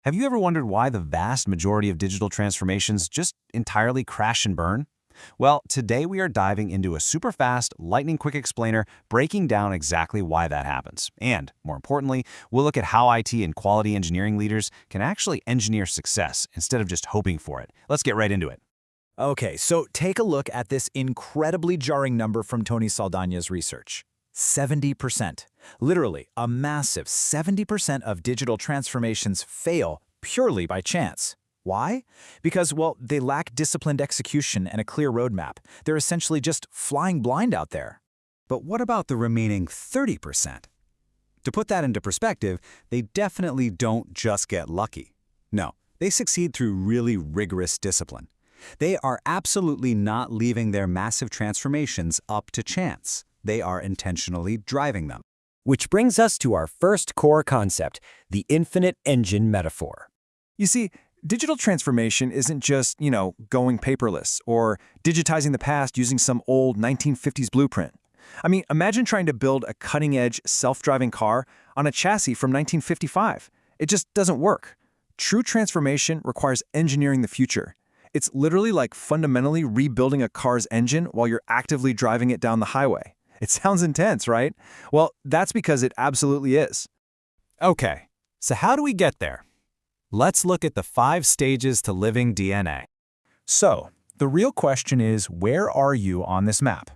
Have you ever wondered why the vast majority of digital transformations just entirely crash and burn? Well, today we are diving into a super fast, lightning quick explainer breaking down exactly why that happens. And, more importantly, we'll look at how IT and quality engineering leaders can actually engineer success instead of just hoping for it. Let's get right into it. Okay, so take a look at this incredibly jarring number from Tony Saldana's research. 70%. Literally, a massive 70% of digital transformations fail purely by chance. Why? Because, well, they lack disciplined execution and a clear roadmap. They're essentially just flying blind out there. But what about the remaining 30%? To put that into perspective, they definitely don't just get lucky. No, they succeed through really rigorous discipline. They are absolutely not leaving their massive transformations up to chance. They are intentionally driving them. Which brings us to our first core concept, the infinite engine metaphor. You see, digital transformation isn't just, going paperless or digitizing the past using some old 1950s blueprint. I mean, imagine trying to build a cutting-edge, self-driving car on a chassis from 1955. It just doesn't work. True transformation requires engineering the future. It's literally like fundamentally rebuilding a car's engine while you're actively driving it down the highway. It sounds intense, right? Well, that's because it absolutely is. Okay, so how do we get there? Let's look at the 5 stages to living DNA. So, the real question is, where are you on this map?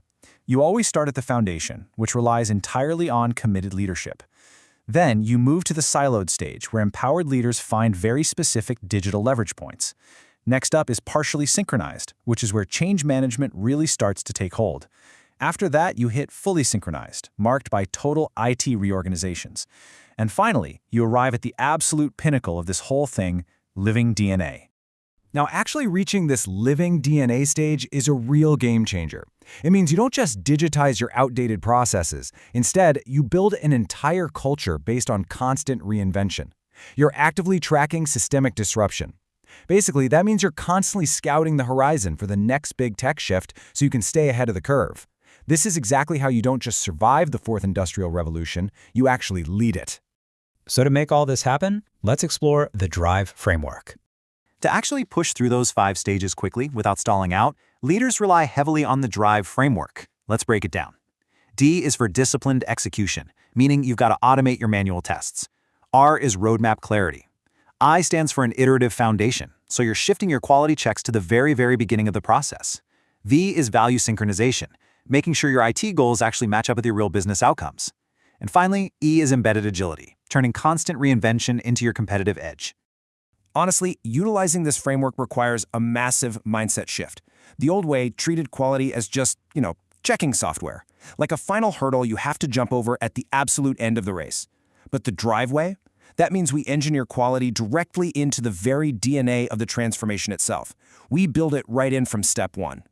You always start at the foundation, which relies entirely on committed leadership. Then you move to the siloed stage, where empowered leaders find very specific digital leverage points. Next up is partially synchronized, which is where change management really starts to take hold. After that, you hit fully synchronized, marked by total IT reorganizations. And finally, you arrive at the absolute pinnacle of this whole thing, living DNA. Now, actually reaching this living DNA stage is a real game changer. It means you don't just digitize your outdated processes. Instead, you build an entire culture based on constant reinvention. You're actively tracking systemic disruption. Basically, that means you're constantly scouting the horizon for the next big tech shift so you can stay ahead of the curve. This is exactly how you don't just survive the fourth industrial revolution, you actually lead it. So to make all this happen, let's explore the DRIVE framework. To actually push through those 5 stages quickly without stalling out, leaders rely heavily on the DRIVE framework. Let's break it down. D is for disciplined execution, meaning you've got to automate your manual tests. R is roadmap clarity. I stands for an iterative foundation, so you're shifting your quality checks to the very beginning of the process. V is value synchronization, making sure your IT goals actually match up with your real business outcomes. And finally, E is embedded agility, turning constant reinvention into your competitive edge. Honestly, utilizing this framework requires a massive mindset shift. The old way treated quality as just, checking software, like a final hurdle you have to jump over at the absolute end of the race. But the DRIVE way? That means we engineer quality directly into the very DNA of the transformation itself. We build it right in from step 1.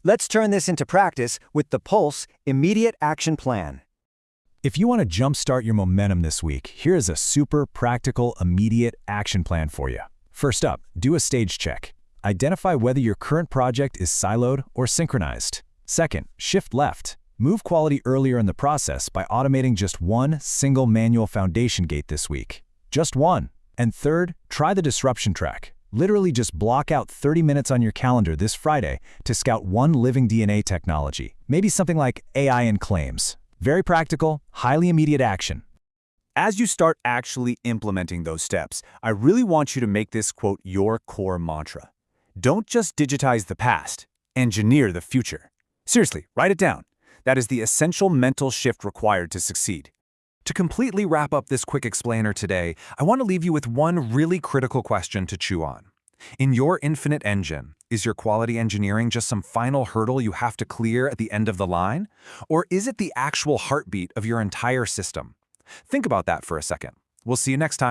Let's turn this into practice with the Pulse Immediate Action Plan. If you want to jumpstart your momentum this week, here's a super practical, immediate action plan for you. First up, do a stage check. Identify whether your current project is siloed or synchronized. Second, shift left. Move quality earlier in the process by automating just one single manual foundation gate this week. Just one. And third, try the disruption track. Literally just block out 30 minutes on your calendar this Friday to scout one living DNA technology. Maybe something like AI and claims. Very practical, highly immediate action. As you start actually implementing those steps, I really want you to make this quote your core mantra. Don't just digitize the past, engineer the future. Seriously, write it down. That is the essential mental shift required to succeed. To completely wrap up this quick explainer today, I want to leave you with one really critical question to chew on. In your infinite engine, is your quality engineering just some final hurdle you have to clear at the end of the line? Or is it the actual heartbeat of your entire system? Think about that for a second. We'll see you next time.